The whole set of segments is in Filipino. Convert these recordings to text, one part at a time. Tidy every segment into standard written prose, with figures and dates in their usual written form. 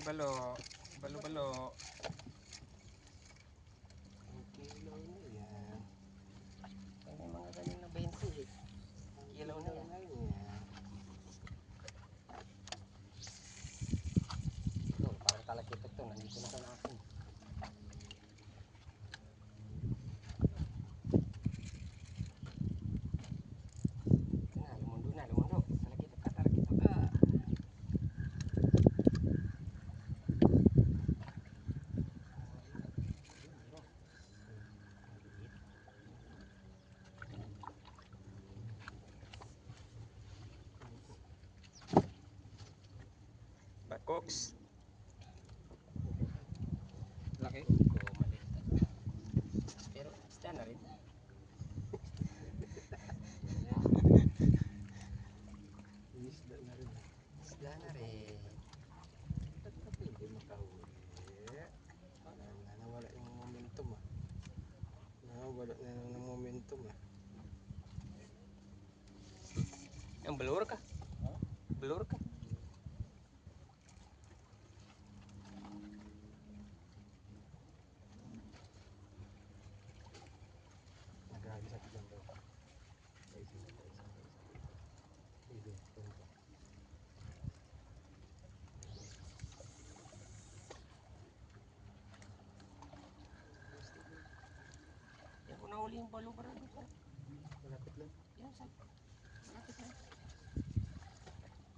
Balo-balo. Balo-balo. Kilo na yan. Ay, may mga ganyan na 20 eh. Kilo na yan. Ito, parang talakito to. Nandito na sa akin. Lumundo na, lumundo. Talakito ka, talakito ka. Bakoks. Laki. Oo, maliit. Pero isda na rin. Isda na rin. Isda na rin. Ba't ka pwede makahuli? Nawala yung momentum ah. Nawala na yung momentum ah. Ang balur ka. Balur ka. Nagrabi sa tigang daw. Pwede. Yan ko nahuli yung balo para dito. Malapit lang. Yan sa malapit lang.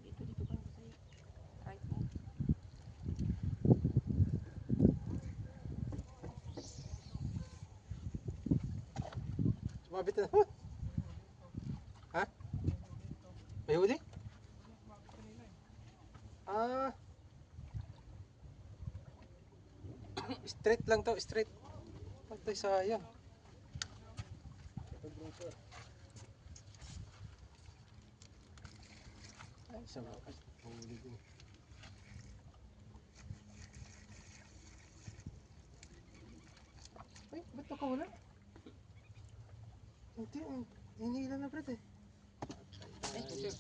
Dito banda sa right mo. Sumabit na. Ha? May huli? Ah. Straight lang to, straight. Patay sayang. Ay, sa wakas. Huli din. Ay, ba't nakawala? Hindi, hinihila na brad eh. Ay, puti.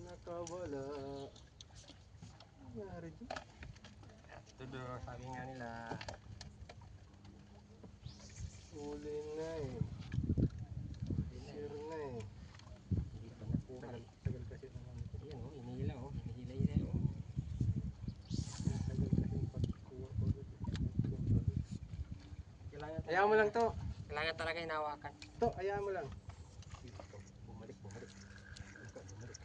Nakawala. Ano nangyari dyan? Ito do, sabi nga nila. Huli na eh. Sure na eh. Hindi pa nakuha eh. Tagal kasi naman ito. Ayan oh, hinihila oh. Hinihila oh. Tagal kasi yung pagkuha ko dito. Kailangan Hayaan mo lang to. Kailangan talaga hinawakan. To, hayaan mo lang. Bumalik, bumalik. Bumalik.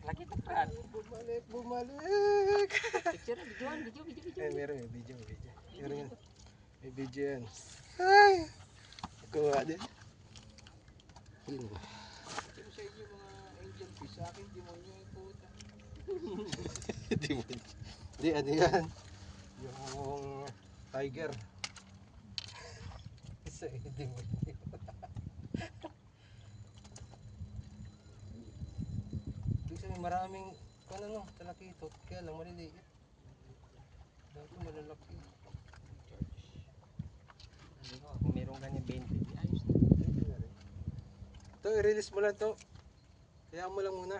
Lagi to, Brad. Bumalik. Picture, videoan, video. Eh, meron may video. Meron yan. May video yan. Ay! Kuha din. Yun. Sabi ko sa inyo mga angel fish, sa akin demonyo yung puta. Hindi, ano yan? Yung tiger. Isa eh, demonyo. Ibig sabihin maraming, ano, talakito. Kaya lang maliliit. Dito malalaki. Kung meron ganyan 20, di ayos na. Ito, i-release mo lang to. Kaya mo lang muna.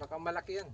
Baka malaki yan.